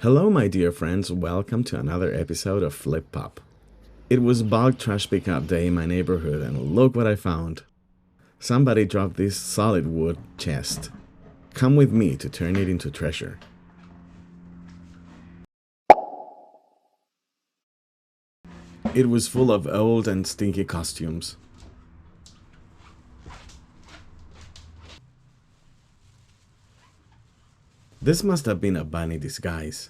Hello my dear friends, welcome to another episode of Flip Pop. It was bulk trash pickup day in my neighborhood and look what I found. Somebody dropped this solid wood chest. Come with me to turn it into treasure. It was full of old and stinky costumes. This must have been a bunny disguise.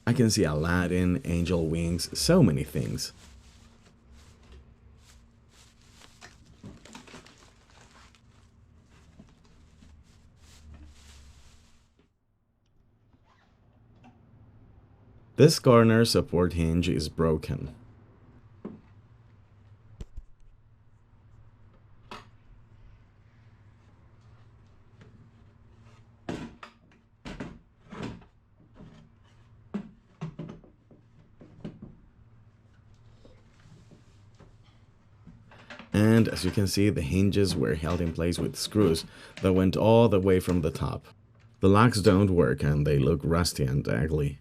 I can see Aladdin, angel wings, so many things. This corner support hinge is broken. And as you can see, the hinges were held in place with screws that went all the way from the top. The locks don't work and they look rusty and ugly.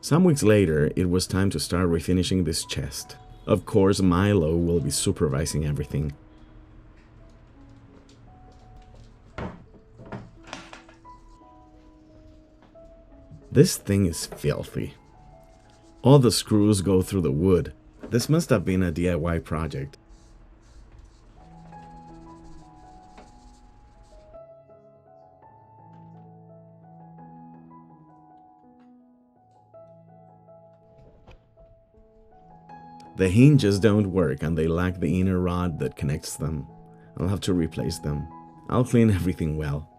Some weeks later, it was time to start refinishing this chest. Of course, Mylo will be supervising everything. This thing is filthy. All the screws go through the wood. This must have been a DIY project. The hinges don't work and they lack the inner rod that connects them. I'll have to replace them. I'll clean everything well.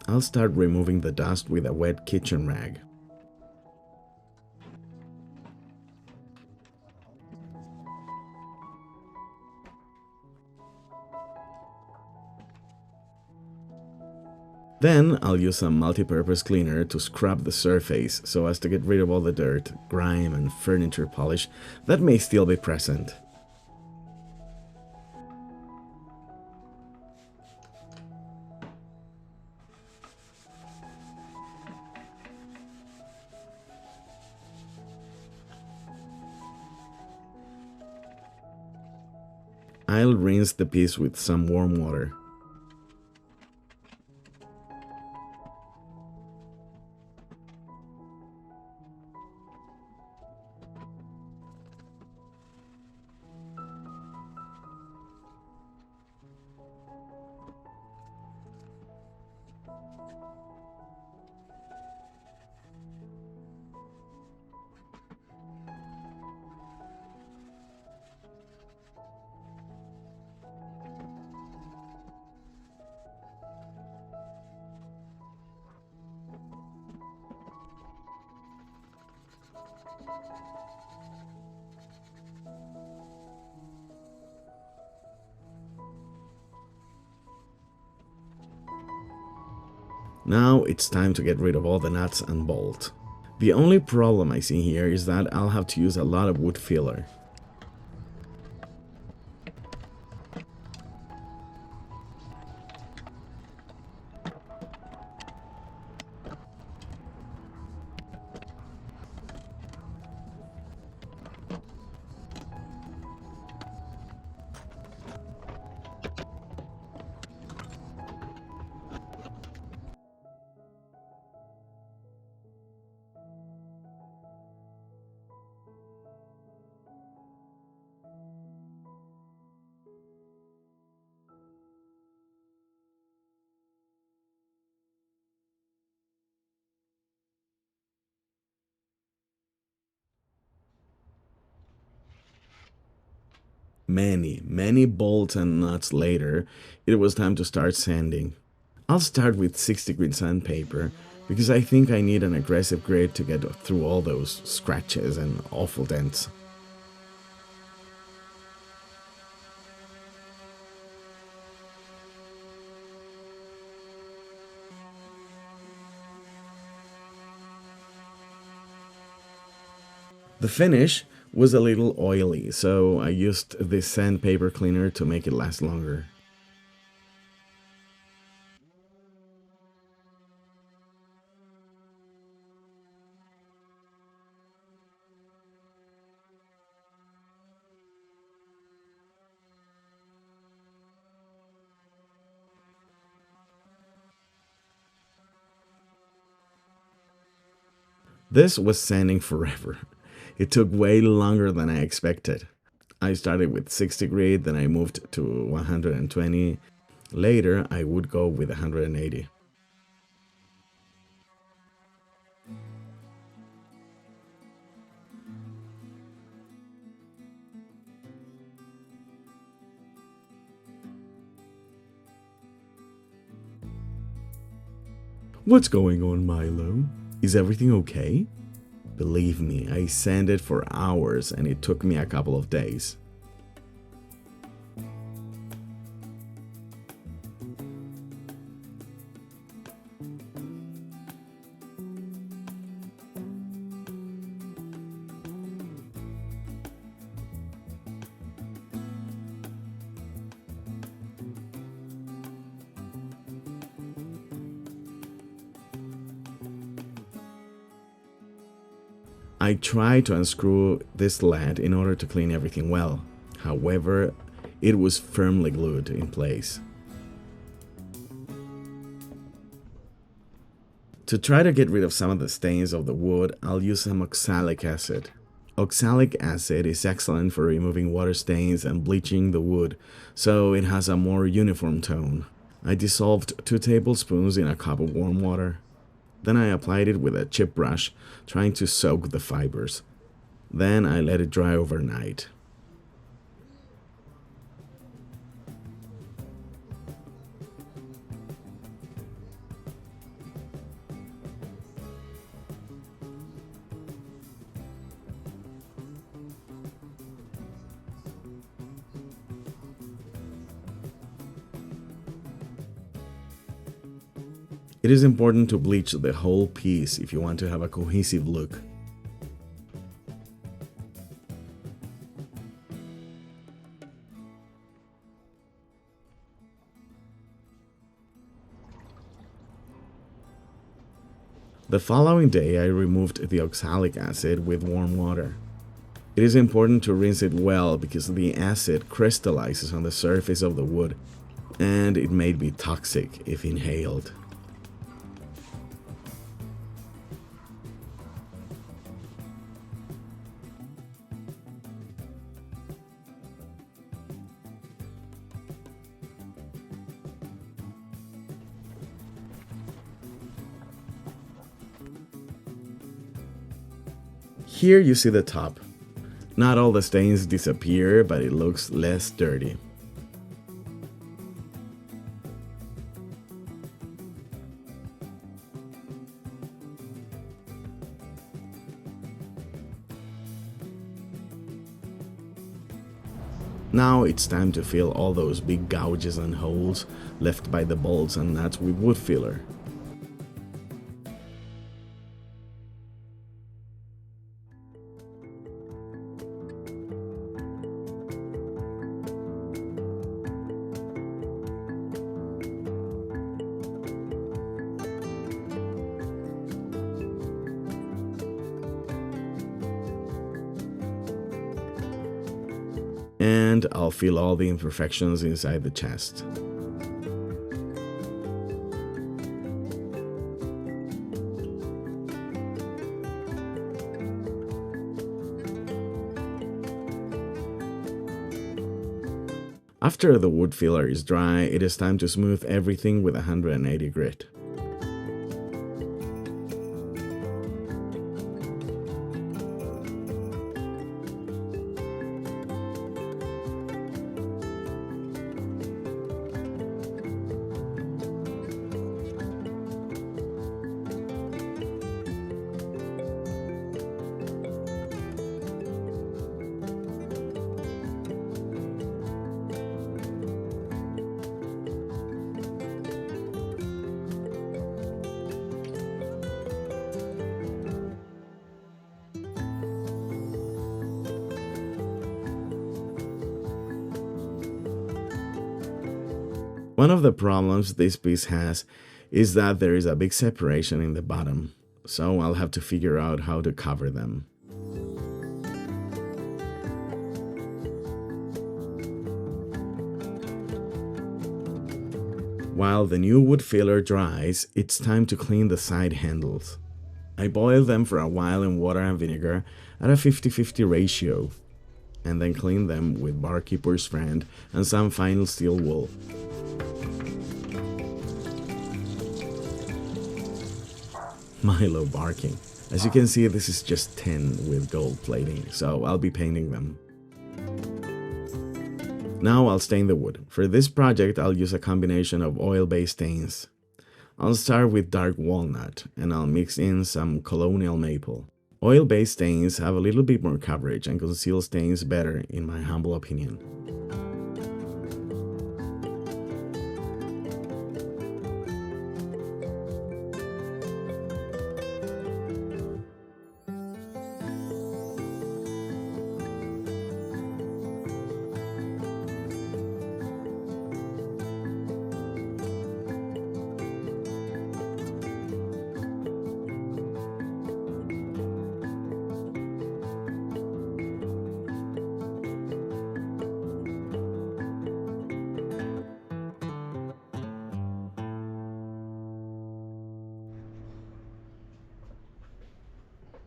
I'll start removing the dust with a wet kitchen rag. Then I'll use some multi-purpose cleaner to scrub the surface so as to get rid of all the dirt, grime and furniture polish that may still be present. I'll rinse the piece with some warm water. Now it's time to get rid of all the nuts and bolts. The only problem I see here is that I'll have to use a lot of wood filler. Many bolts and nuts later, it was time to start sanding. I'll start with 6-degree sandpaper because I think I need an aggressive grit to get through all those scratches and awful dents. The finish was a little oily, so I used this sandpaper cleaner to make it last longer. This was sanding forever. It took way longer than I expected. I started with 60 grit, then I moved to 120. Later, I would go with 180. What's going on, Mylo? Is everything okay? Believe me, I sanded for hours and it took me a couple of days. I tried to unscrew this led in order to clean everything well. However, it was firmly glued in place. To try to get rid of some of the stains of the wood, I'll use some oxalic acid. Oxalic acid is excellent for removing water stains and bleaching the wood, so it has a more uniform tone. I dissolved 2 tablespoons in a cup of warm water. Then I applied it with a chip brush, trying to soak the fibers. Then I let it dry overnight. It is important to bleach the whole piece if you want to have a cohesive look. The following day, I removed the oxalic acid with warm water. It is important to rinse it well because the acid crystallizes on the surface of the wood, and it may be toxic if inhaled. Here you see the top. Not all the stains disappear, but it looks less dirty. Now it's time to fill all those big gouges and holes left by the bolts and nuts with wood filler. And I'll fill all the imperfections inside the chest. After the wood filler is dry, it is time to smooth everything with 180 grit. One of the problems this piece has is that there is a big separation in the bottom, so I'll have to figure out how to cover them. While the new wood filler dries, it's time to clean the side handles. I boiled them for a while in water and vinegar at a 50-50 ratio, and then cleaned them with barkeeper's friend and some fine steel wool. Mylo barking. As you can see, this is just tin with gold plating, so I'll be painting them. Now I'll stain the wood. For this project, I'll use a combination of oil-based stains. I'll start with dark walnut, and I'll mix in some colonial maple. Oil-based stains have a little bit more coverage and conceal stains better, in my humble opinion.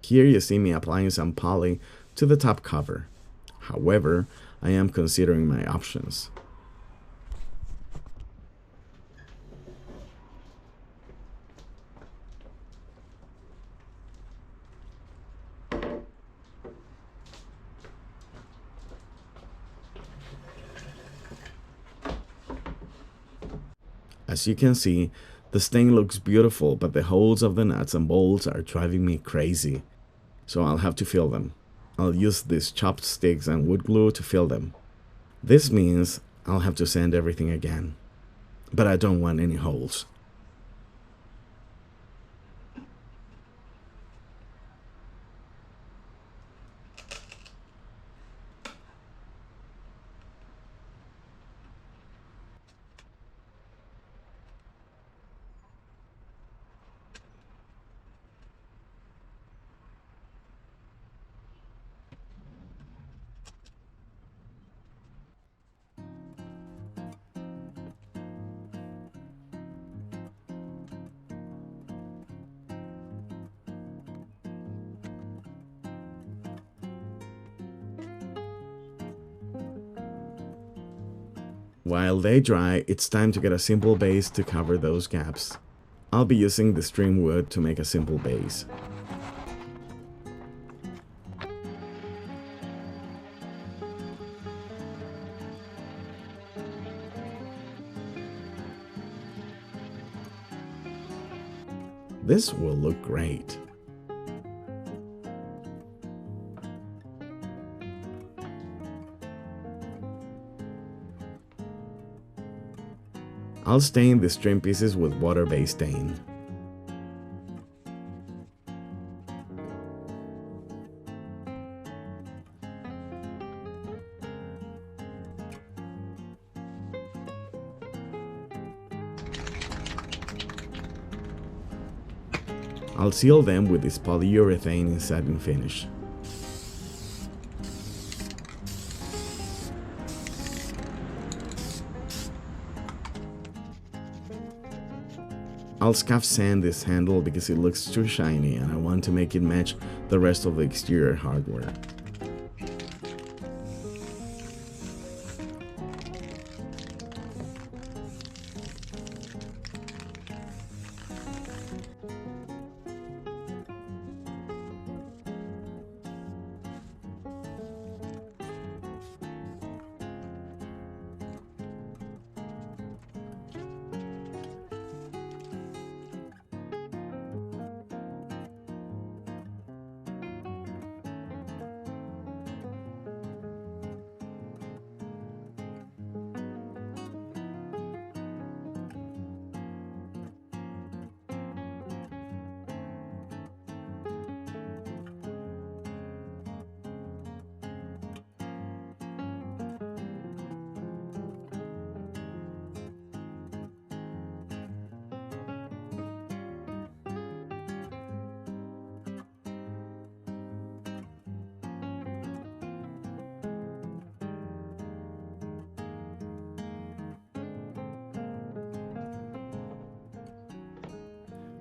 Here you see me applying some poly to the top cover. However, I am considering my options. As you can see, the stain looks beautiful, but the holes of the nuts and bolts are driving me crazy. So I'll have to fill them. I'll use these chopsticks and wood glue to fill them. This means I'll have to sand everything again. But I don't want any holes. While they dry, it's time to get a simple base to cover those gaps. I'll be using the stream wood to make a simple base. This will look great. I'll stain the stream pieces with water-based stain. I'll seal them with this polyurethane in satin finish. I'll scuff sand this handle because it looks too shiny and I want to make it match the rest of the exterior hardware.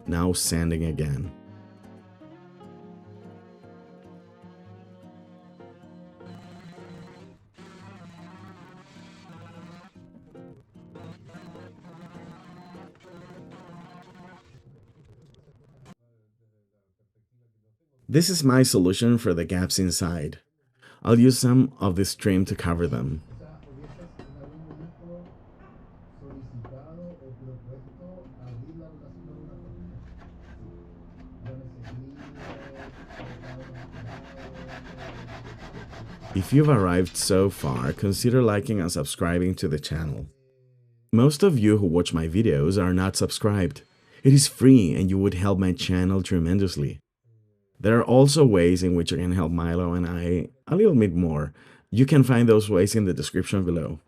Now sanding again. This is my solution for the gaps inside. I'll use some of this trim to cover them. If you've arrived so far, consider liking and subscribing to the channel. Most of you who watch my videos are not subscribed. It is free and you would help my channel tremendously. There are also ways in which you can help Mylo and I a little bit more. You can find those ways in the description below.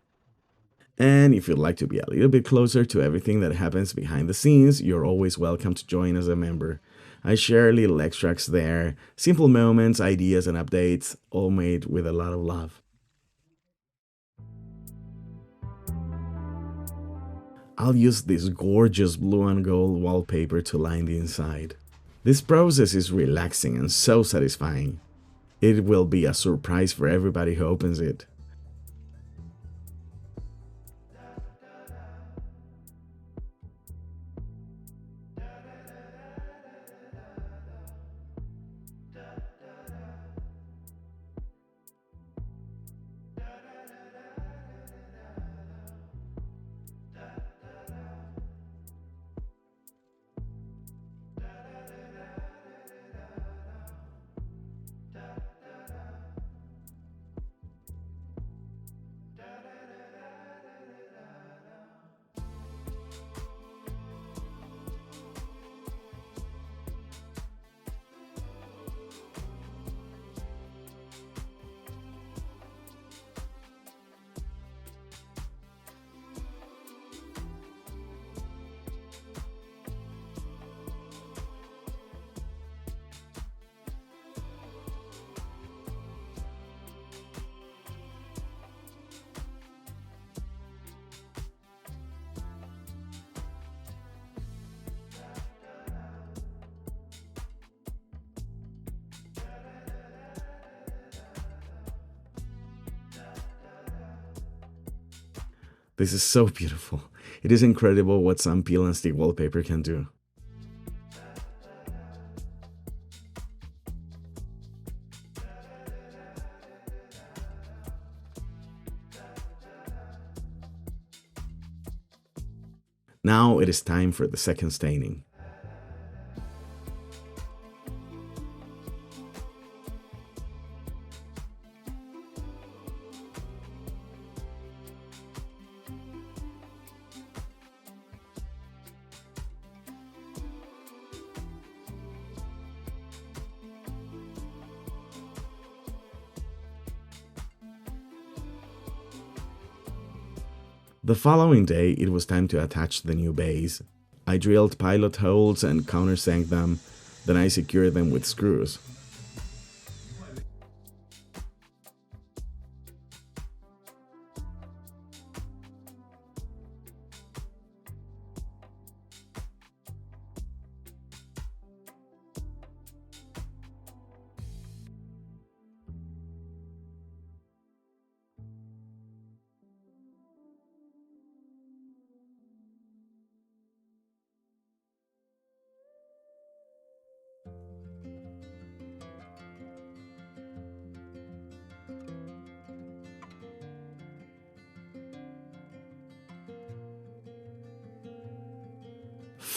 And if you'd like to be a little bit closer to everything that happens behind the scenes, you're always welcome to join as a member. I share little extracts there, simple moments, ideas, and updates, all made with a lot of love. I'll use this gorgeous blue and gold wallpaper to line the inside. This process is relaxing and so satisfying. It will be a surprise for everybody who opens it. This is so beautiful. It is incredible what some peel and stick wallpaper can do. Now it is time for the second staining. The following day, it was time to attach the new base. I drilled pilot holes and countersank them, then I secured them with screws.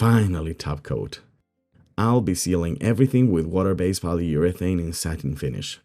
Finally, top coat. I'll be sealing everything with water-based polyurethane in satin finish.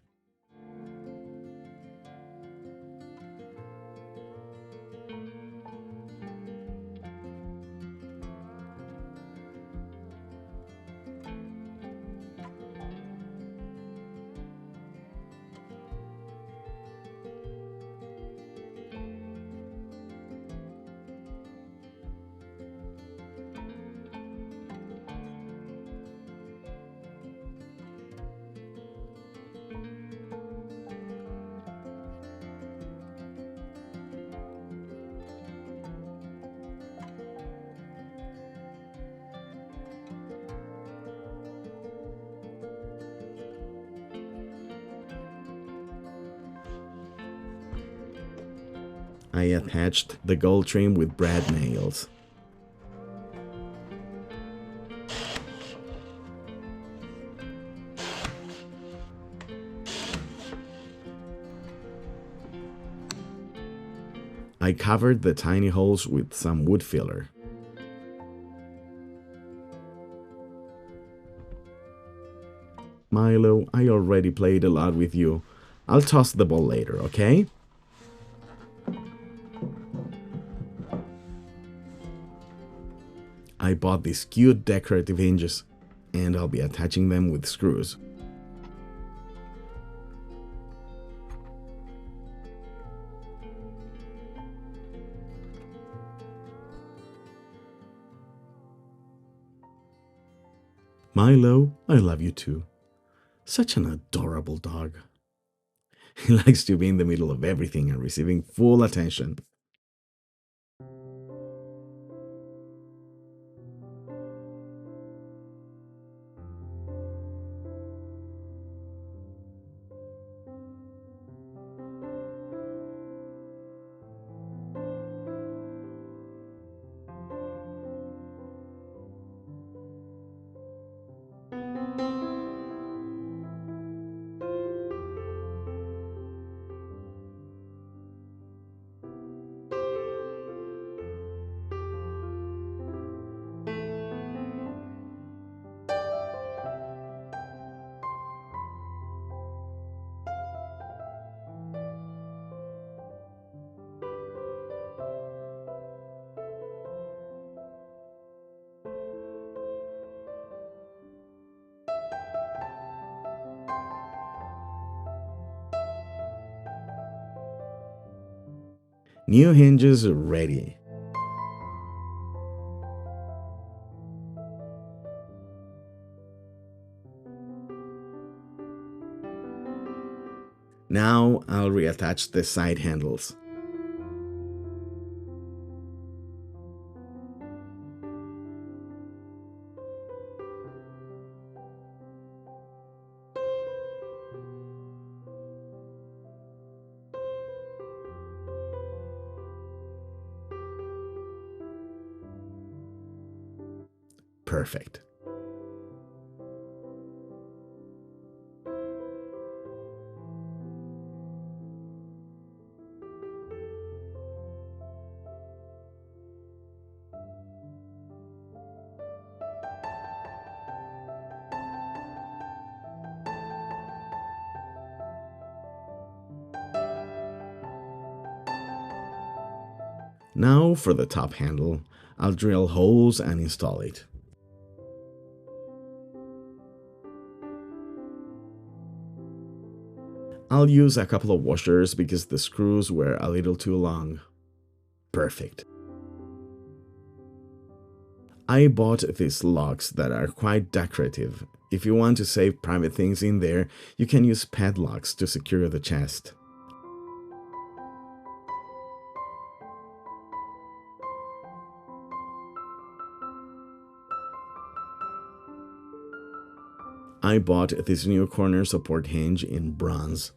I attached the gold trim with brad nails. I covered the tiny holes with some wood filler. Mylo, I already played a lot with you. I'll toss the ball later, okay? I bought these cute decorative hinges, and I'll be attaching them with screws. Mylo, I love you too. Such an adorable dog. He likes to be in the middle of everything and receiving full attention. New hinges are ready. Now I'll reattach the side handles. Perfect. Now for the top handle, I'll drill holes and install it. I'll use a couple of washers because the screws were a little too long. Perfect. I bought these locks that are quite decorative. If you want to save private things in there, you can use padlocks to secure the chest. I bought this new corner support hinge in bronze.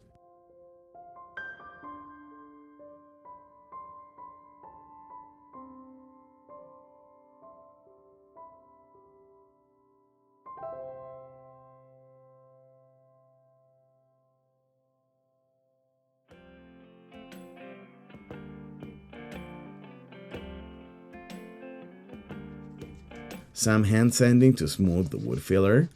Some hand sanding to smooth the wood filler.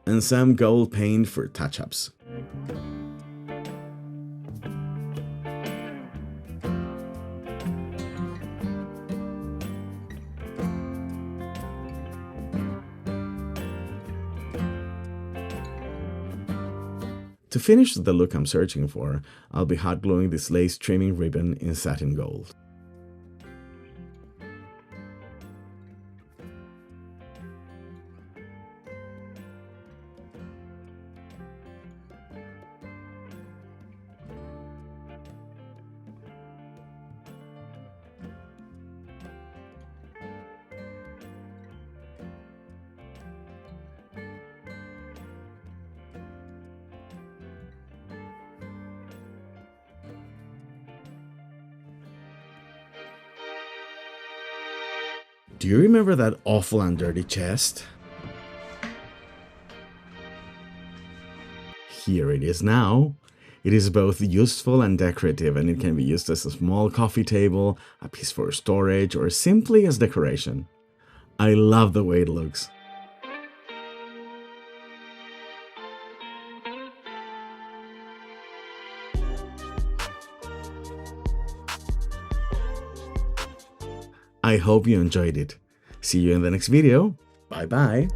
And some gold paint for touch-ups. To finish the look I'm searching for, I'll be hot gluing this lace trimming ribbon in satin gold. Do you remember that awful and dirty chest? Here it is now. It is both useful and decorative, and it can be used as a small coffee table, a piece for storage, or simply as decoration. I love the way it looks. I hope you enjoyed it. See you in the next video. Bye bye.